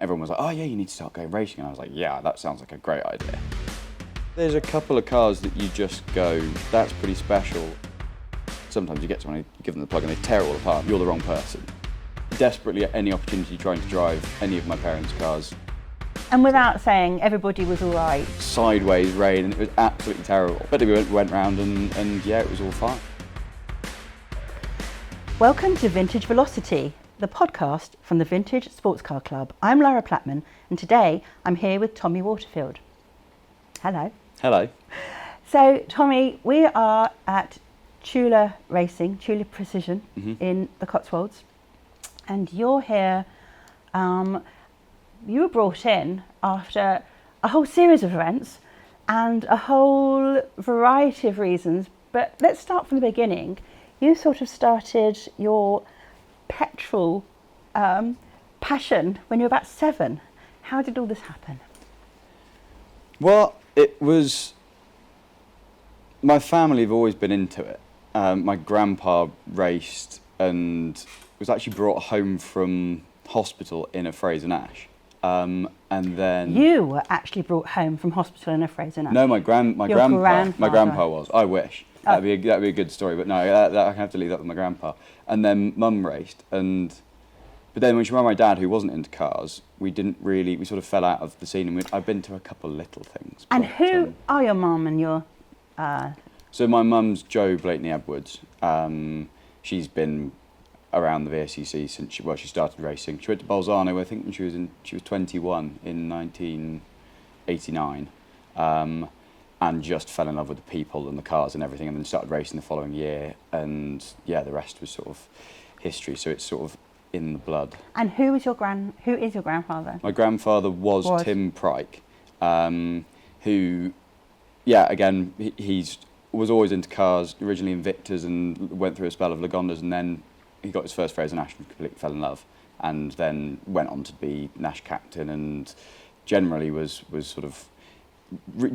everyone was like, oh yeah, you need to start going racing. And I was like, yeah, that sounds like a great idea. There's a couple of cars that you just go, that's pretty special. Sometimes you get someone, you give them the plug and they tear it all apart. You're the wrong person. Desperately at any opportunity trying to drive any of my parents' cars. And without saying, everybody was all right. Sideways rain, and it was absolutely terrible. But we went round and yeah, it was all fine. Welcome to Vintage Velocity, the podcast from the Vintage Sports Car Club. I'm Lara Plattman, and today I'm here with Tommy Waterfield. Hello. Hello. So, Tommy, we are at Tuler Racing, Tuler Precision in the Cotswolds, and you're here. You were brought in after a whole series of events and a whole variety of reasons. But let's start from the beginning. You sort of started your petrol passion when you were about 7. How did all this happen? Well, it was, my family have always been into it. My grandpa raced and was actually brought home from hospital in a Fraser Nash. And then you were actually brought home from hospital in a Fraser Nash. No, my grandpa was. I wish. That'd be a good story, but no, I have to leave that with my grandpa. And then Mum raced, but then when she married my dad, who wasn't into cars, we sort of fell out of the scene, and I've been to a couple of little things. And who are your mum and your? So my mum's Jo Blakeney Edwards. She's been around the VSCC since she started racing. She went to Bolzano, I think, when she was 21 in 1989, and just fell in love with the people and the cars and everything, and then started racing the following year. And yeah, the rest was sort of history. So it's sort of in the blood. And who is your grandfather? My grandfather was Tim Pryke, who, yeah, again, he was always into cars. Originally in Victors, and went through a spell of Lagondas, and then he got his first Fraser Nash and completely fell in love, and then went on to be Nash captain, and generally was sort of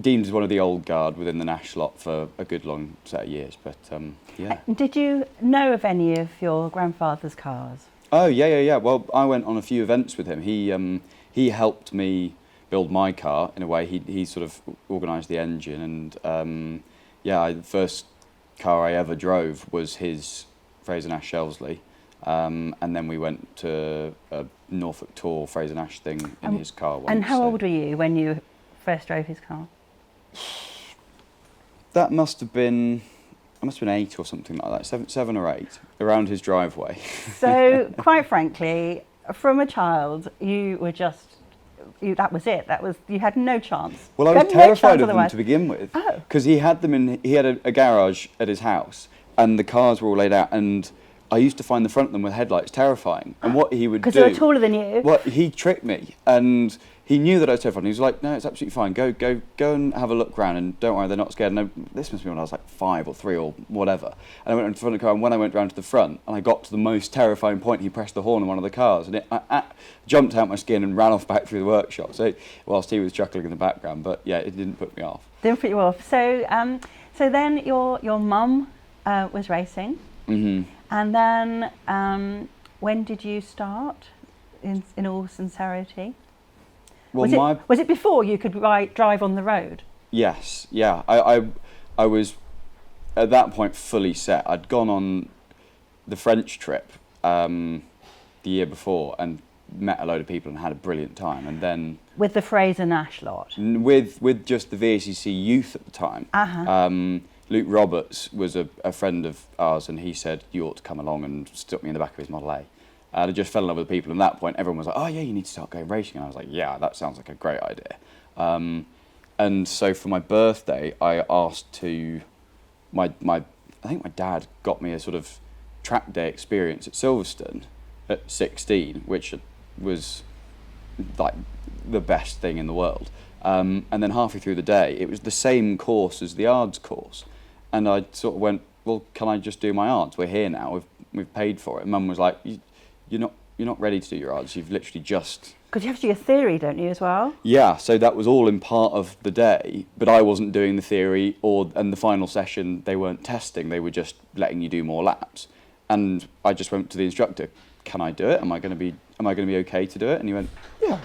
deemed as one of the old guard within the Nash lot for a good long set of years. But yeah. Did you know of any of your grandfather's cars? Oh yeah. Well, I went on a few events with him. He helped me build my car in a way. He sort of organised the engine, and the first car I ever drove was his Fraser Nash Shelsley, and then we went to a Norfolk Tour Fraser Nash thing in his car once. And how old were you when you first drove his car? That must have been 8 or something like that, 7 or 8, around his driveway. So, quite frankly, from a child, you were just, that was it. You had no chance. Well, I was terrified of them to begin with, because he had a garage at his house, and the cars were all laid out, and I used to find the front of them with headlights terrifying. And what he would do... Because they were taller than you. Well, he tricked me, and he knew that I was terrified. He was like, no, it's absolutely fine. Go and have a look round, and don't worry, they're not scared. And this must be when I was like 5 or 3 or whatever. And I went into the front of the car, and when I went round to the front, and I got to the most terrifying point, he pressed the horn on one of the cars, and I jumped out my skin and ran off back through the workshop. So, whilst he was chuckling in the background, but yeah, it didn't put me off. Didn't put you off. So, so then your mum was racing, and then when did you start? In all sincerity. Well, was it before you could drive on the road? Yes, yeah. I was at that point fully set. I'd gone on the French trip the year before and met a load of people and had a brilliant time. And then with the Fraser Nash lot, with just the VSCC youth at the time. Luke Roberts was a friend of ours, and he said you ought to come along, and stuck me in the back of his Model A. I just fell in love with the people, and at that point everyone was like, oh yeah, you need to start going racing, and I was like, yeah, that sounds like a great idea. And so for my birthday, I asked to, I think my dad got me a sort of track day experience at Silverstone at 16, which was like the best thing in the world. And then halfway through the day, it was the same course as the ARDS course, and I sort of went, well, can I just do my ARDS? We're here now, we've paid for it. And Mum was like, You're not ready to do your ARDS. You've literally just... Because you have to do your theory, don't you, as well? Yeah, so that was all in part of the day, but I wasn't doing the theory, and the final session, they weren't testing, they were just letting you do more laps. And I just went to the instructor, can I do it? Am I going to be okay to do it? And he went, yeah,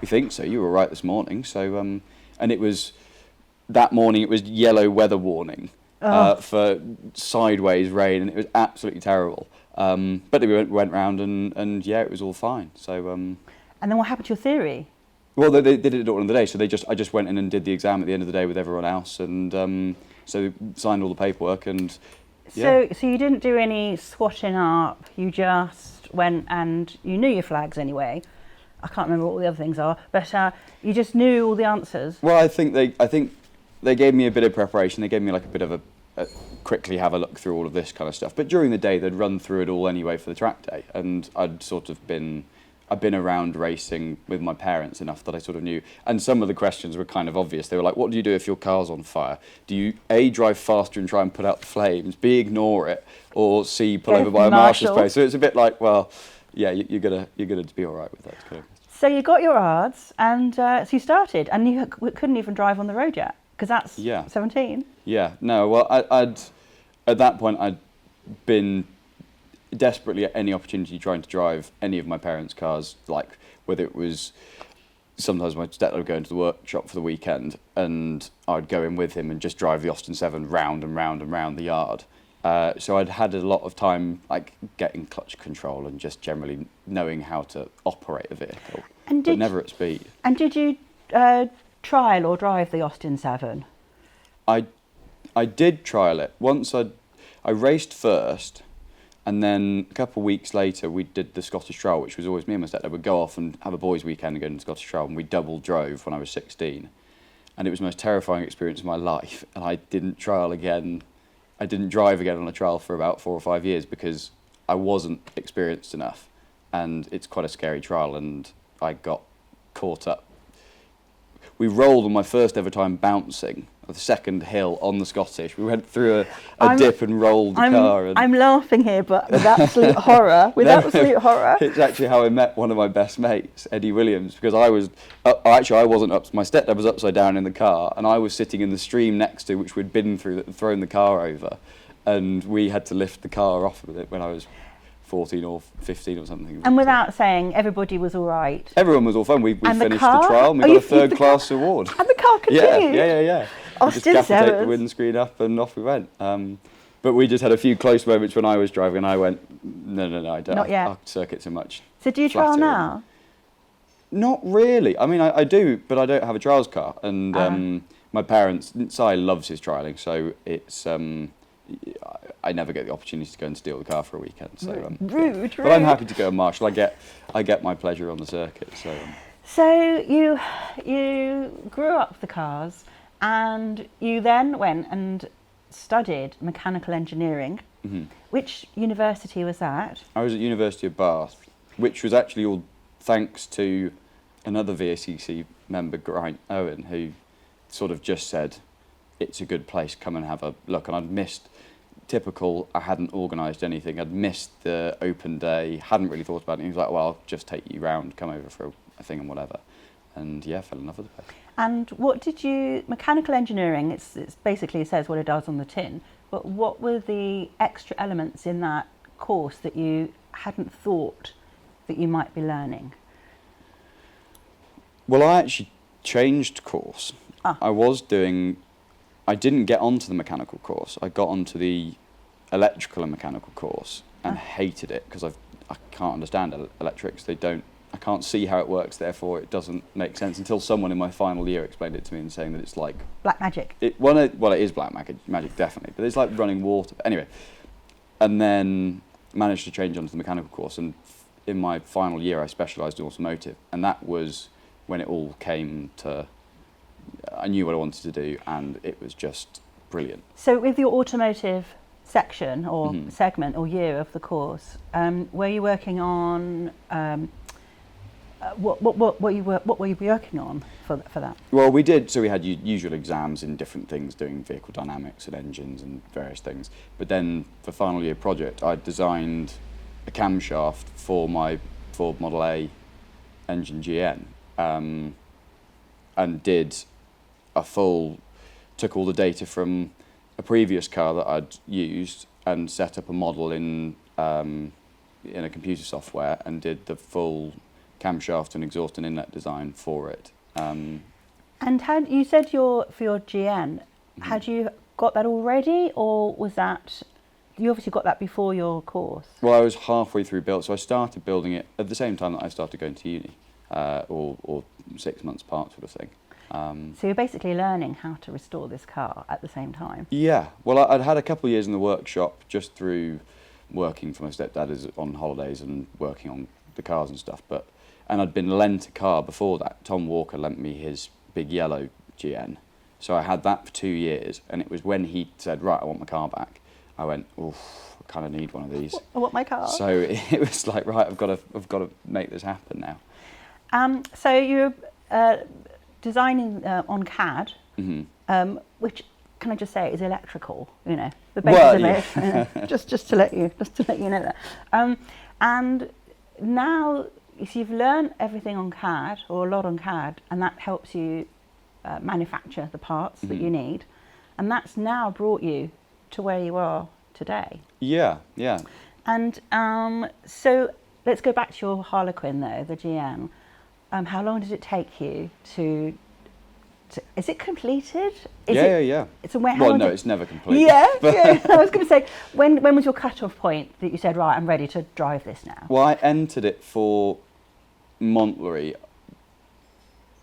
we think so. You were right this morning. So, and it was that morning. It was yellow weather warning for sideways rain, and it was absolutely terrible. But we went round, and yeah, it was all fine. So. And then what happened to your theory? Well, they did it all in the day. So I just went in and did the exam at the end of the day with everyone else, and so signed all the paperwork and. Yeah. So you didn't do any swatting up. You just went and you knew your flags anyway. I can't remember what all the other things are, but you just knew all the answers. Well, I think they gave me a bit of preparation. They gave me like a bit of a quickly have a look through all of this kind of stuff. But during the day, they'd run through it all anyway for the track day, and I'd been around racing with my parents enough that I sort of knew. And some of the questions were kind of obvious. They were like, what do you do if your car's on fire? Do you A, drive faster and try and put out the flames, B, ignore it, or C, pull over by a marshal's post? So it's a bit like, well, yeah, you're gonna be all right with that. Kind of. So you got your ARDS, and so you started, and you couldn't even drive on the road yet, because that's 17. Yeah, no, well, at that point, I'd been desperately at any opportunity trying to drive any of my parents' cars, like whether it was sometimes my stepdad would go into the workshop for the weekend and I'd go in with him and just drive the Austin 7 round and round and round the yard. So I'd had a lot of time like getting clutch control and just generally knowing how to operate a vehicle, but never at speed. And did you trial or drive the Austin 7? I did trial it. Once I raced first, and then a couple of weeks later we did the Scottish Trail, which was always me and my stepdad would go off and have a boys' weekend and go to the Scottish Trail, and we double drove when I was 16. And it was the most terrifying experience of my life, and I didn't trial again. I didn't drive again on a trial for about 4 or 5 years because I wasn't experienced enough, and it's quite a scary trial, and I got caught up. We rolled on my first ever time bouncing the second hill on the Scottish. We went through a dip and rolled the car. And I'm laughing here, but with absolute horror. Absolute horror. It's actually how I met one of my best mates, Eddie Williams, because I wasn't up. My stepdad was upside down in the car, and I was sitting in the stream next to, which we'd been through, thrown the car over, and we had to lift the car off with it when I was 14 or 15 or something. And without saying, everybody was all right? Everyone was all fun. We finished the trial and we got a third class award. And the car continued? Yeah. Austin just gaff the windscreen up and off we went. But we just had a few close moments when I was driving and I went, no, I don't. Not yet. Our circuits are much So do you trial now? Not really. I mean, I do, but I don't have a trials car. And my parents, Si loves his trialling, so it's... I never get the opportunity to go and steal the car for a weekend. So, rude. But I'm happy to go and marshal. I get my pleasure on the circuit. So you grew up the cars, and you then went and studied mechanical engineering. Mm-hmm. Which university was that? I was at University of Bath, which was actually all thanks to another VACC member, Grant Owen, who sort of just said, it's a good place, come and have a look. And I'd missed... Typical, I hadn't organised anything. I'd missed the open day, hadn't really thought about it. He was like, well, I'll just take you round, come over for a thing and whatever. And yeah, fell in love with the place. And what did you, mechanical engineering, it's basically, it says what it does on the tin, but what were the extra elements in that course that you hadn't thought that you might be learning? Well, I actually changed course. I didn't get onto the mechanical course. I got onto the electrical and mechanical course and hated it because I can't understand electrics. I can't see how it works, therefore it doesn't make sense until someone in my final year explained it to me and saying that it's like... Black magic. It is black magic, definitely, but it's like running water. But anyway, and then managed to change onto the mechanical course, and in my final year I specialised in automotive, and that was when it all came to... I knew what I wanted to do, and it was just brilliant. So with your automotive section or segment or year of the course, were you working on what were you working on for that? Well, we did. So we had usual exams in different things, doing vehicle dynamics and engines and various things. But then for final year project, I designed a camshaft for my Ford Model A engine GN, and did took all the data from a previous car that I'd used and set up a model in in a computer software and did the full camshaft and exhaust and inlet design for it. And you said for your GN, had you got that already, or was that, you obviously got that before your course? Well, I was halfway through build, so I started building it at the same time that I started going to uni, or 6 months apart sort of thing. So you're basically learning how to restore this car at the same time? Yeah, well, I'd had a couple of years in the workshop just through working for my stepdad on holidays and working on the cars and stuff, and I'd been lent a car before that. Tom Walker lent me his big yellow GN, so I had that for 2 years, and it was when he said, right, I want my car back, I went, oof, I kind of need one of these. I want my car. So it was like, right, I've got to make this happen now. So you're designing on CAD, which, can I just say, is electrical. You know, the basis of it. You know, just to let you know that. And now, so you've learned everything on CAD, or a lot on CAD, and that helps you manufacture the parts that you need, and that's now brought you to where you are today. Yeah. And so let's go back to your Harlequin though, the GM. How long did it take you to is it completed? Yeah. It's no, it's never completed. Yeah. I was going to say, when was your cut-off point that you said, right, I'm ready to drive this now? Well, I entered it for Montley,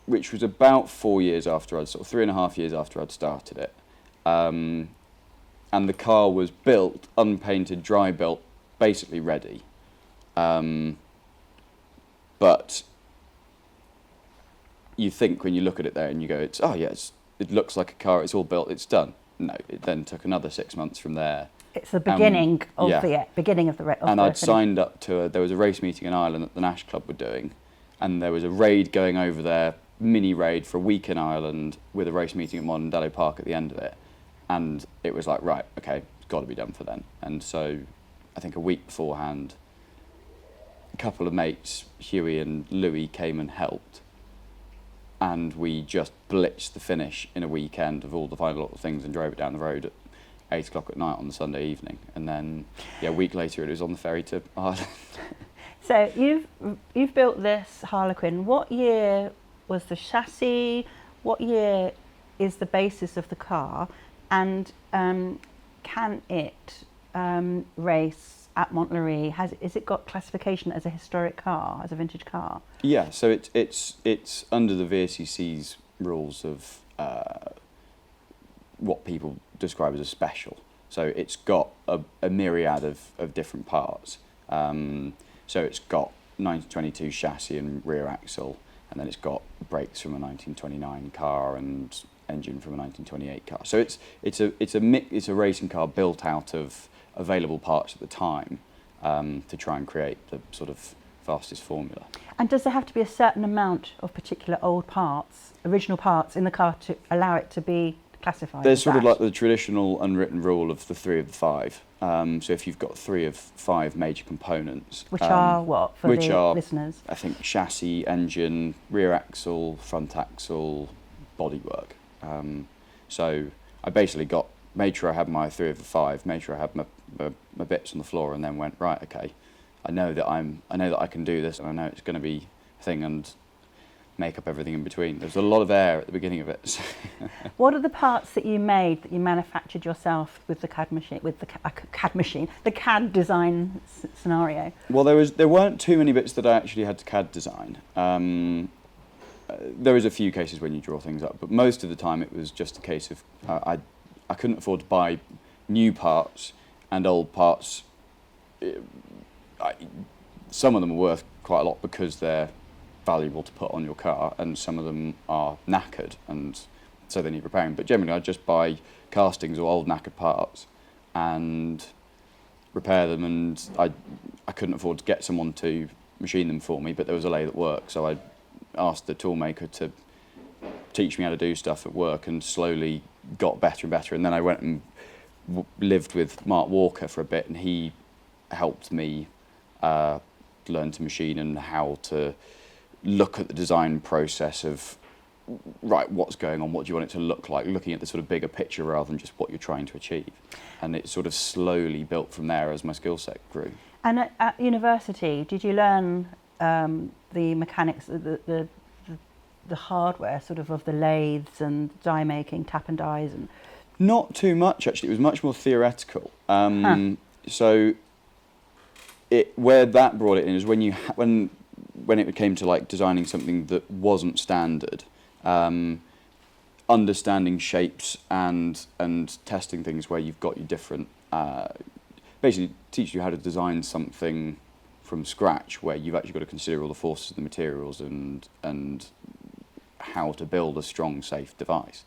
which was about 4 years after I'd, sort of 3.5 years after I'd started it. And the car was built, unpainted, dry built, basically ready. But you think when you look at it there and you go, it looks like a car, it's all built, it's done. No, it then took another 6 months from there. It's the beginning of the And I'd signed up to there was a race meeting in Ireland that the Nash Club were doing, and there was a raid going over there, mini raid for a week in Ireland with a race meeting at Modern Dello Park at the end of it. And it was like, right, okay, it's got to be done for then. And so I think a week beforehand, a couple of mates, Huey and Louis, came and helped. And we just blitzed the finish in a weekend of all the final little things and drove it down the road at 8 o'clock at night on the Sunday evening. And then, a week later it was on the ferry to Ireland. So you've built this Harlequin. What year was the chassis? What year is the basis of the car? And can it race at Montlhéry? Is it got classification as a historic car, as a vintage car? Yeah, so it's under the VSCC's rules of what people describe as a special. So it's got a myriad of different parts. So it's got 1922 chassis and rear axle, and then it's got brakes from a 1929 car and engine from a 1928 car. So it's a racing car built out of available parts at the time to try and create the sort of fastest formula. And does there have to be a certain amount of particular old parts, original parts in the car to allow it to be classified? There's sort of like the traditional unwritten rule of the 3 of the 5. So if you've got 3 of 5 major components, which are what for the listeners? I think chassis, engine, rear axle, front axle, bodywork. So I basically made sure I had my 3 of the 5, made sure I had my bits on the floor, and then went, right, okay, I know that I can do this, and I know it's going to be a thing, and make up everything in between. There's a lot of air at the beginning of it. What are the parts that you made, that you manufactured yourself with the CAD machine, the CAD design scenario? Well, there weren't too many bits that I actually had to CAD design. There is a few cases when you draw things up, but most of the time it was just a case of I couldn't afford to buy new parts, and old parts, some of them are worth quite a lot because they're valuable to put on your car, and some of them are knackered and so they need repairing. But generally I'd just buy castings or old knackered parts and repair them, and I couldn't afford to get someone to machine them for me, but there was a lathe at work, so I asked the toolmaker to teach me how to do stuff at work, and slowly got better and better. And then I went and lived with Mark Walker for a bit, and he helped me learn to machine and how to look at the design process of, right, what's going on, what do you want it to look like, looking at the sort of bigger picture rather than just what you're trying to achieve. And it sort of slowly built from there as my skill set grew. And at university, did you learn the mechanics, the hardware sort of the lathes and die making, tap and dies? And not too much, actually. It was much more theoretical. So where that brought it in is when it came to like designing something that wasn't standard, understanding shapes and testing things where you've got your different, basically teach you how to design something from scratch, where you've actually got to consider all the forces of the materials and how to build a strong, safe device.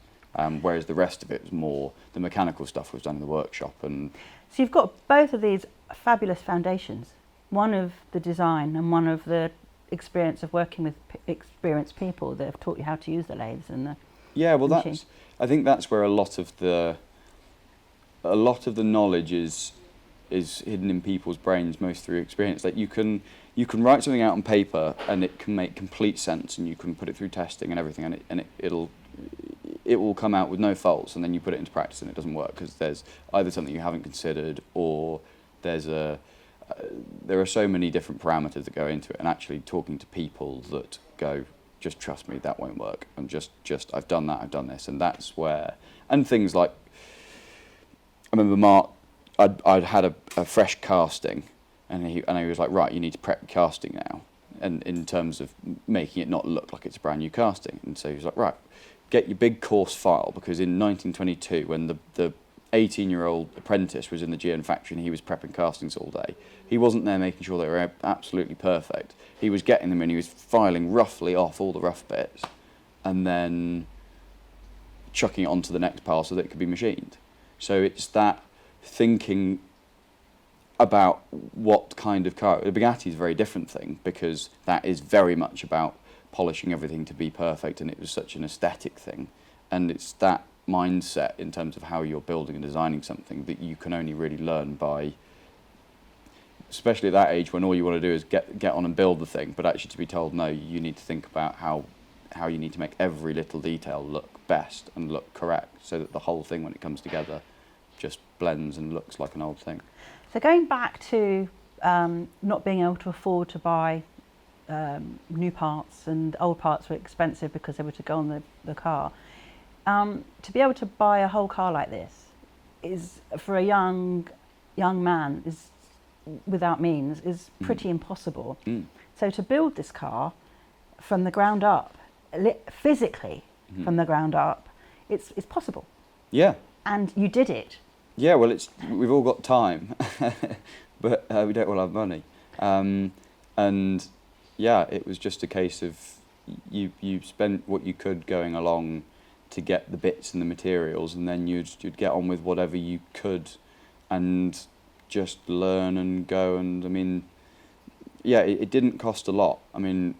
Whereas the rest of it was more, the mechanical stuff was done in the workshop. And so you've got both of these fabulous foundations, one of the design and one of the experience of working with experienced people that have taught you how to use the lathes and the machine. I think that's where a lot of the knowledge is hidden in people's brains, most through experience. Like you can write something out on paper and it can make complete sense, and you can put it through testing and everything, and it will come out with no faults, and then you put it into practice and it doesn't work because there's either something you haven't considered, or there are so many different parameters that go into it. And actually talking to people that go, just trust me, that won't work, and just I've done that, I've done this, and that's where, and things like, I remember Mark, I'd had a fresh casting, and he was like, right, you need to prep casting now, and in terms of making it not look like it's a brand new casting. And so he was like, right, get your big course file, because in 1922, when the 18-year-old apprentice was in the GN factory and he was prepping castings all day, he wasn't there making sure they were absolutely perfect. He was getting them and he was filing roughly off all the rough bits and then chucking it onto the next pile so that it could be machined. So it's that thinking about what kind of car. The Bugatti is a very different thing, because that is very much about polishing everything to be perfect, and it was such an aesthetic thing. And it's that mindset in terms of how you're building and designing something that you can only really learn by, especially at that age when all you want to do is get on and build the thing, but actually to be told, no, you need to think about how you need to make every little detail look best and look correct, so that the whole thing, when it comes together, just blends and looks like an old thing. So going back to not being able to afford to buy new parts, and old parts were expensive because they were to go on the car, to be able to buy a whole car like this is, for a young man, is without means, is pretty impossible. So to build this car from the ground up, physically from the ground up, it's possible. Yeah. And you did it. Yeah, well, we've all got time, but we don't all have money. And yeah, it was just a case of you spent what you could going along to get the bits and the materials, and then you'd get on with whatever you could and just learn and go. And I mean, yeah, it didn't cost a lot. I mean,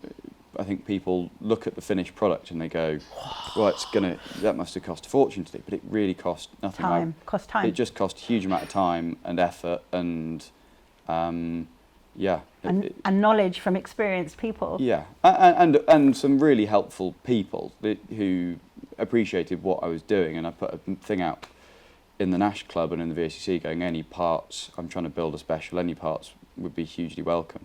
I think people look at the finished product and they go, well, that must have cost a fortune to do, but it really cost nothing. Cost time. It just cost a huge amount of time and effort and yeah. And knowledge from experienced people. Yeah, and some really helpful people who appreciated what I was doing. And I put a thing out in the Nash Club and in the VACC going, any parts, I'm trying to build a special, any parts would be hugely welcome.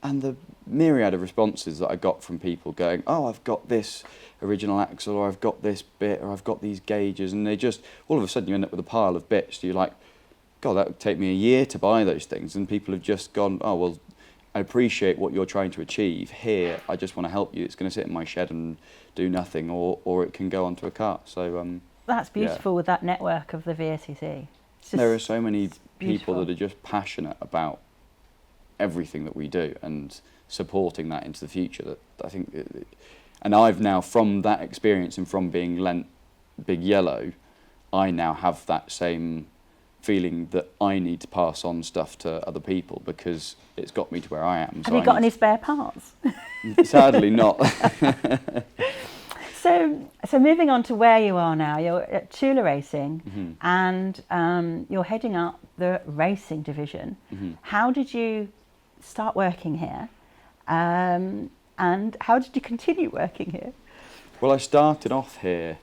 And the myriad of responses that I got from people going, oh, I've got this original axle, or I've got this bit, or I've got these gauges, and they just, all of a sudden you end up with a pile of bits. You're like, God, that would take me a year to buy those things. And people have just gone, oh, well, I appreciate what you're trying to achieve. Here, I just want to help you. It's going to sit in my shed and do nothing, or it can go onto a car. So that's beautiful, yeah. With that network of the VACC. There are so many people that are just passionate about everything that we do and supporting that into the future. That I think, and I've now, from that experience and from being lent Big Yellow, I now have that same feeling that I need to pass on stuff to other people because it's got me to where I am. Have you got any spare parts? Sadly not. So moving on to where you are now, you're at Tuler Racing, and you're heading up the racing division. How did you start working here, and how did you continue working here? Well, I started off here.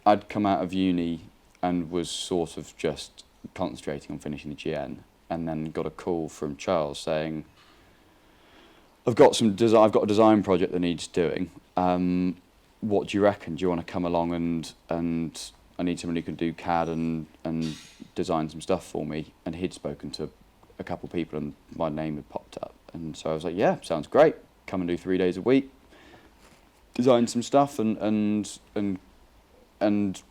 I'd come out of uni and was sort of just concentrating on finishing the GN, and then got a call from Charles saying, I've got a design project that needs doing. What do you reckon? Do you want to come along and I need someone who can do CAD and design some stuff for me? And he'd spoken to a couple of people and my name had popped up. And so I was like, yeah, sounds great. Come and do 3 days a week, design some stuff and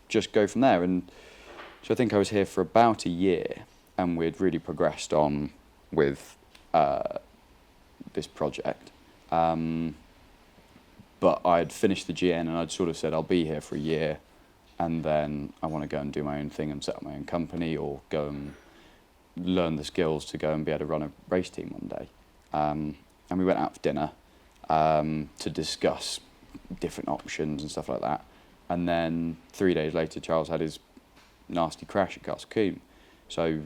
just go from there. And so I think I was here for about a year and we'd really progressed on with this project. But I'd finished the GN and I'd sort of said I'll be here for a year and then I want to go and do my own thing and set up my own company or go and learn the skills to go and be able to run a race team one day. And we went out for dinner to discuss different options and stuff like that. And then 3 days later, Charles had his nasty crash at Castle Combe. So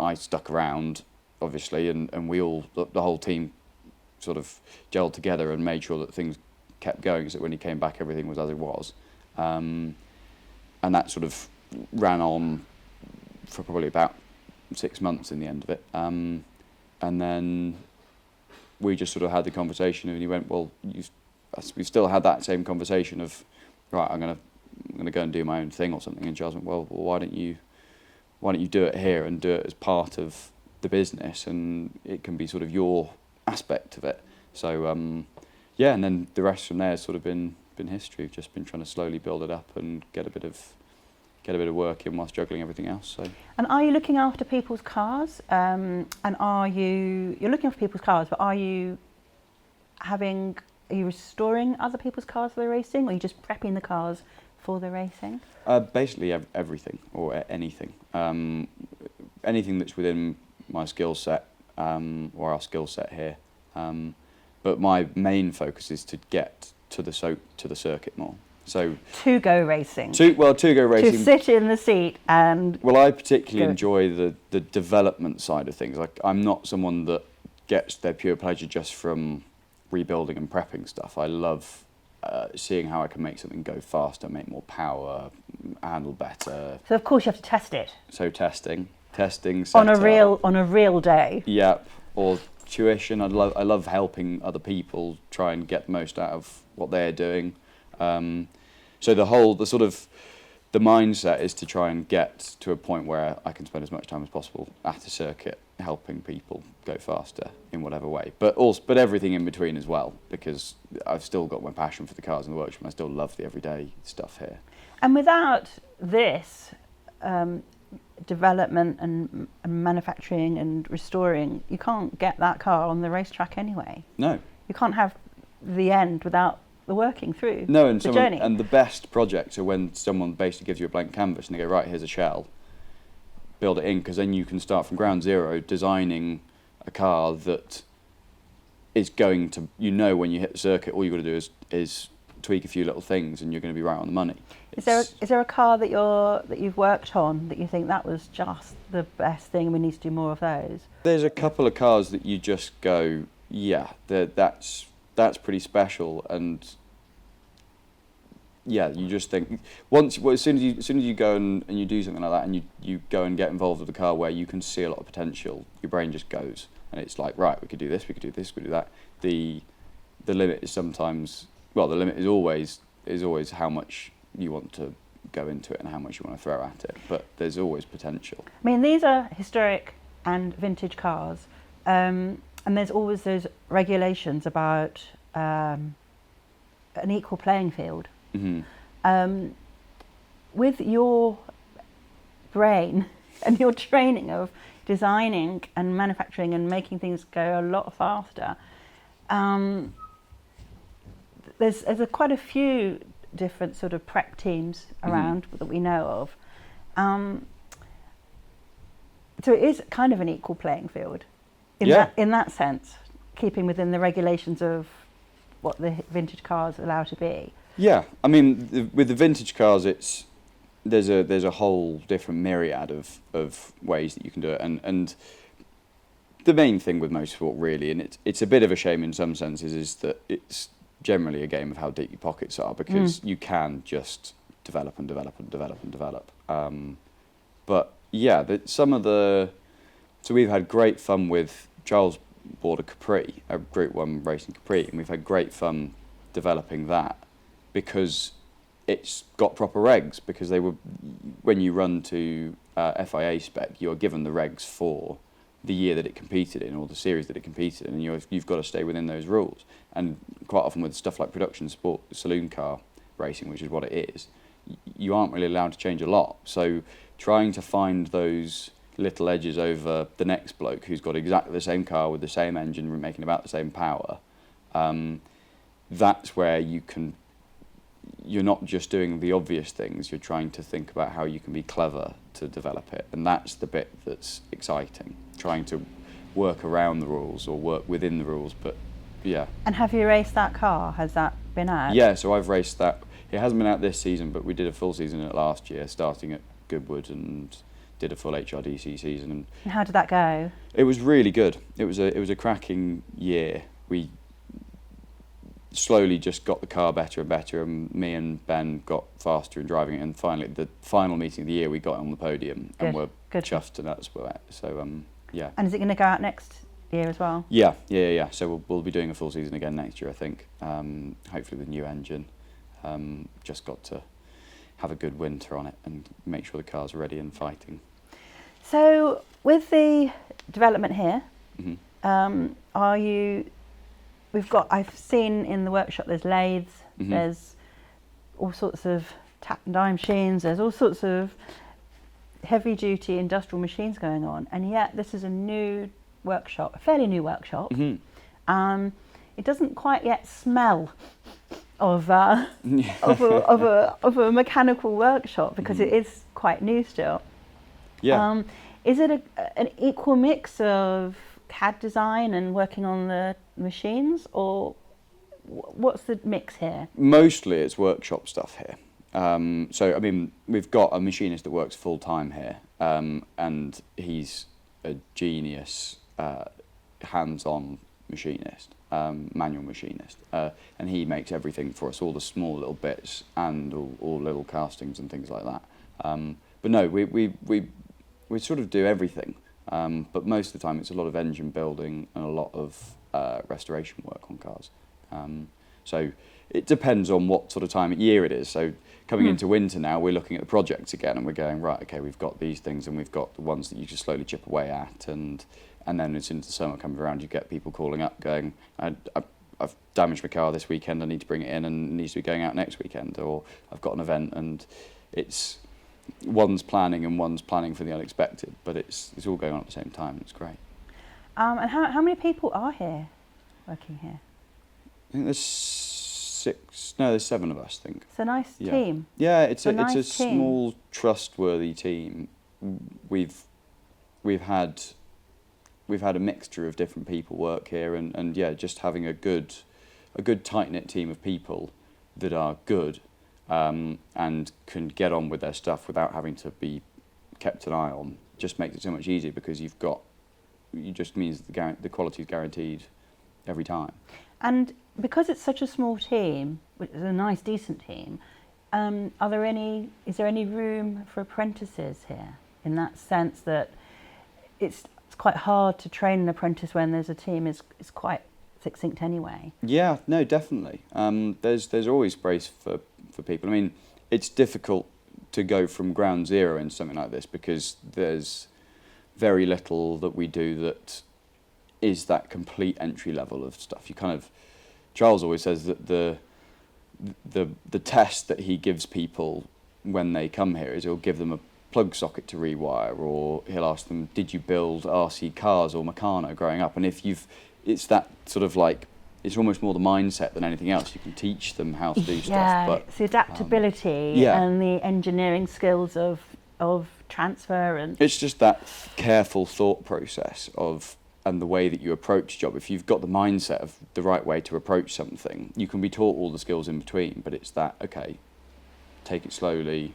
I stuck around, obviously, and we all, the whole team sort of gelled together and made sure that things kept going so that when he came back, everything was as it was. And that sort of ran on for probably about 6 months in the end of it. And then we just sort of had the conversation and he went, well, we still had that same conversation of, right, I'm gonna go and do my own thing or something. And Charles went, well, why don't you do it here and do it as part of the business and it can be sort of your aspect of it. So yeah, and then the rest from there has sort of been history. We've just been trying to slowly build it up and get a bit of work in whilst juggling everything else. So. And are you looking after people's cars? And you're looking after people's cars, but are you restoring other people's cars for the racing, or are you just prepping the cars for the racing? Basically everything or anything. Anything that's within my skill set or our skill set here. But my main focus is to get to the circuit more. So to go racing. To go racing. To sit in the seat and. Well, I particularly enjoy the development side of things. Like, I'm not someone that gets their pure pleasure just from rebuilding and prepping stuff. I love seeing how I can make something go faster, make more power, handle better. So of course you have to test it. So testing. On a real day. Yep. Or tuition. I love helping other people try and get the most out of what they're doing. So the mindset is to try and get to a point where I can spend as much time as possible at a circuit helping people go faster in whatever way, but everything in between as well, because I've still got my passion for the cars in the workshop and I still love the everyday stuff here. And without this development and manufacturing and restoring, you can't get that car on the racetrack anyway. No. You can't have the end without the working through the journey. And the best projects are when someone basically gives you a blank canvas and they go, right, here's a shell, build it in, because then you can start from ground zero designing a car that is going to, when you hit the circuit, all you've got to do is tweak a few little things and you're going to be right on the money. Is there a car that you've worked on that you think that was just the best thing and we need to do more of those? There's a couple of cars that you just go, yeah, that's pretty special, and yeah, you just think as soon as you go and you do something like that and you go and get involved with a car where you can see a lot of potential, your brain just goes and it's like, right, we could do this, we could do this, we could do that. The limit is sometimes, well, the limit is always how much you want to go into it and how much you want to throw at it, but there's always potential. I mean, these are historic and vintage cars, and there's always those regulations about an equal playing field. Mm-hmm. With your brain and your training of designing and manufacturing and making things go a lot faster, there's quite a few different sort of prep teams around that we know of. So it is kind of an equal playing field in that sense, keeping within the regulations of what the vintage cars allow to be. Yeah, I mean, with the vintage cars, there's a whole different myriad of ways that you can do it, and the main thing with motorsport really, and it's a bit of a shame in some senses, is that it's generally a game of how deep your pockets are, because you can just develop and develop and develop and develop. But yeah, some of the So we've had great fun with Charles Ford Capri, a Group 1 racing Capri, and we've had great fun developing that because it's got proper regs, because they were, when you run to FIA spec, you're given the regs for the year that it competed in or the series that it competed in, and you've got to stay within those rules. And quite often with stuff like production sport, saloon car racing, which is what it is, you aren't really allowed to change a lot. So trying to find those little edges over the next bloke who's got exactly the same car with the same engine making about the same power, that's where you're not just doing the obvious things, you're trying to think about how you can be clever to develop it, and that's the bit that's exciting, trying to work around the rules or work within the rules. But yeah. And have you raced that car? Has that been out? Yeah, so I've raced that. It hasn't been out this season, but we did a full season in it last year, starting at Goodwood, and did a full HRDC season. And how did that go? It was really good. It was a cracking year. We slowly just got the car better and better, and me and Ben got faster in driving it, and finally the final meeting of the year we got on the podium. Good. And we're chuffed to nuts with it. So yeah. And is it going to go out next year as well? Yeah. So we'll be doing a full season again next year, I think. Hopefully with a new engine. Just got to have a good winter on it and make sure the car's ready and fighting. So with the development here, mm-hmm. I've seen in the workshop there's lathes, mm-hmm. there's all sorts of tap and die machines, there's all sorts of heavy duty industrial machines going on, and yet this is a new workshop, a fairly new workshop. Mm-hmm. It doesn't quite yet smell of a mechanical workshop because mm-hmm. it is quite new still. Yeah. Is it an equal mix of CAD design and working on the machines, or what's the mix here? Mostly it's workshop stuff here. So I mean, we've got a machinist that works full time here, and he's a genius, hands-on machinist, manual machinist, and he makes everything for us, all the small little bits and all little castings and things like that. But no, we sort of do everything, but most of the time it's a lot of engine building and a lot of restoration work on cars. So it depends on what sort of time of year it is. So coming into winter now, we're looking at the projects again, and we're going, right, okay, we've got these things, and we've got the ones that you just slowly chip away at, and then as soon as the summer comes around, you get people calling up going, I've damaged my car this weekend, I need to bring it in, and it needs to be going out next weekend, or I've got an event, and it's one's planning for the unexpected, but it's all going on at the same time. It's great. And how many people are here, working here? I think there's 7 of us, I think. It's a nice team. Yeah, it's a small, trustworthy team. We've had a mixture of different people work here, and yeah, just having a good tight-knit team of people that are good and can get on with their stuff without having to be kept an eye on just makes it so much easier, because it just means the quality is guaranteed every time. And because it's such a small team, which is a nice, decent team, is there any room for apprentices here? In that sense that it's quite hard to train an apprentice when there's a team is quite succinct anyway. Yeah, no, definitely. There's always space for people. I mean, it's difficult to go from ground zero in something like this, because there's very little that we do that is that complete entry level of stuff. Charles always says that the test that he gives people when they come here is he'll give them a plug socket to rewire, or he'll ask them, did you build RC cars or Meccano growing up? And it's that sort of like, it's almost more the mindset than anything else. You can teach them how to do stuff. But it's the adaptability and the engineering skills of transfer, and it's just that careful thought process and the way that you approach a job. If you've got the mindset of the right way to approach something, you can be taught all the skills in between, but it's that, okay, take it slowly,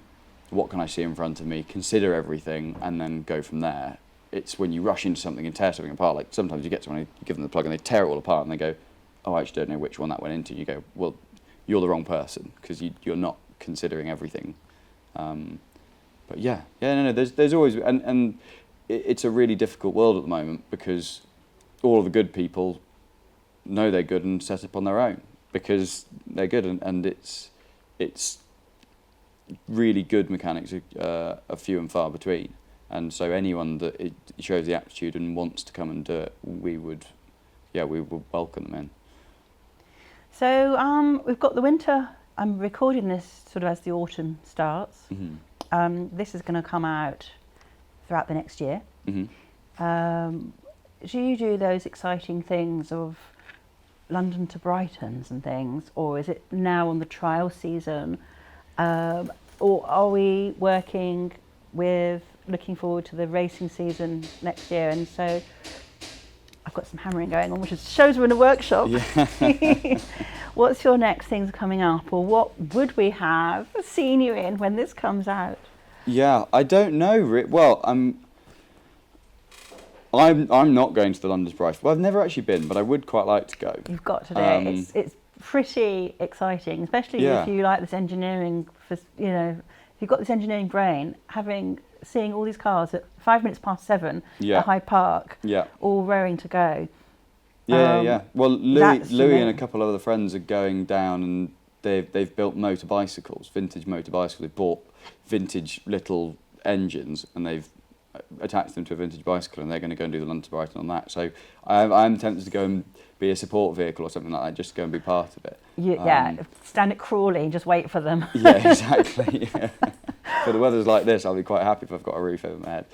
what can I see in front of me, consider everything, and then go from there. It's when you rush into something and tear something apart, like sometimes you get someone, you give them the plug and they tear it all apart, and they go, oh, I actually don't know which one that went into. You go, well, you're the wrong person, because you're not considering everything. But no, there's always, and it's a really difficult world at the moment, because all of the good people know they're good and set up on their own because they're good, and it's really good mechanics are few and far between, and so anyone that shows the aptitude and wants to come and do it, we would welcome them in. So we've got the winter. I'm recording this sort of as the autumn starts. Mm-hmm. This is going to come out throughout the next year. Mm-hmm. Do you do those exciting things of London to Brightons and things, or is it now on the trial season, or are we working with looking forward to the racing season next year? And so I've got some hammering going on, which shows we're in a workshop. Yeah. What's your next things coming up, or what would we have seen you in when this comes out? Yeah, I don't know. Well, I'm not going to the London Bright. Well, I've never actually been, but I would quite like to go. You've got to do it. It's pretty exciting, especially if you like this engineering. If you've got this engineering brain, seeing all these cars at 5 minutes past 7 at Hyde Park, all raring to go. Yeah. Well, Louis and a couple of other friends are going down, and they've built vintage motorbicycles. They've bought vintage little engines, and they've attached them to a vintage bicycle, and they're going to go and do the London to Brighton on that. So I'm tempted to go and be a support vehicle or something like that, just to go and be part of it. Stand at Crawley and just wait for them. Yeah, exactly. For the weather's like this, I'll be quite happy if I've got a roof over my head.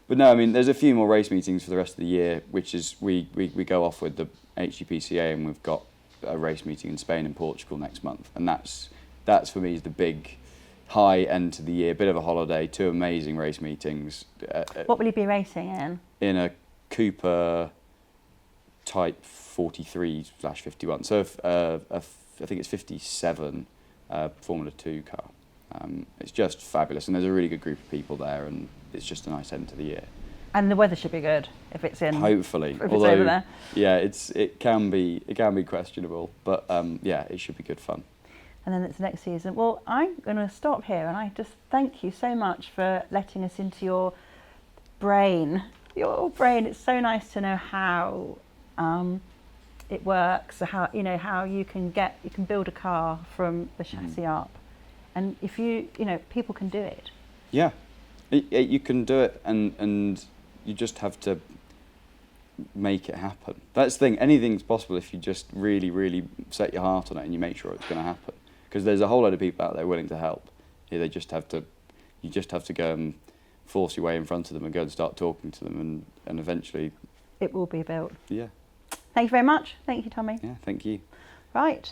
But no, I mean, there's a few more race meetings for the rest of the year, which is we go off with the HGPCA, and we've got a race meeting in Spain and Portugal next month, and that's for me is the big high end to the year, bit of a holiday, 2 amazing race meetings. What will you be racing in? In a Cooper Type 43/51, so I think it's 57 Formula 2 car. It's just fabulous, and there's a really good group of people there, and it's just a nice end to the year. And the weather should be good if it's in. Hopefully, if it's over there. Yeah, it can be questionable, but it should be good fun. And then it's the next season. Well, I'm going to stop here, and I just thank you so much for letting us into your brain. Your brain. It's so nice to know how it works. How you can build a car from the chassis up. And if people can do it. Yeah, you can do it, and you just have to make it happen. That's the thing. Anything's possible if you just really, really set your heart on it and you make sure it's going to happen. Because there's a whole load of people out there willing to help. You just have to go and force your way in front of them and go and start talking to them, and eventually it will be built. Yeah. Thank you very much. Thank you, Tommy. Yeah, thank you. Right.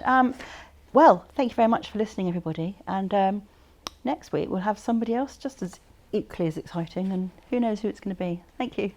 Well, thank you very much for listening, everybody. And next week we'll have somebody else just as equally as exciting, and who knows who it's going to be. Thank you.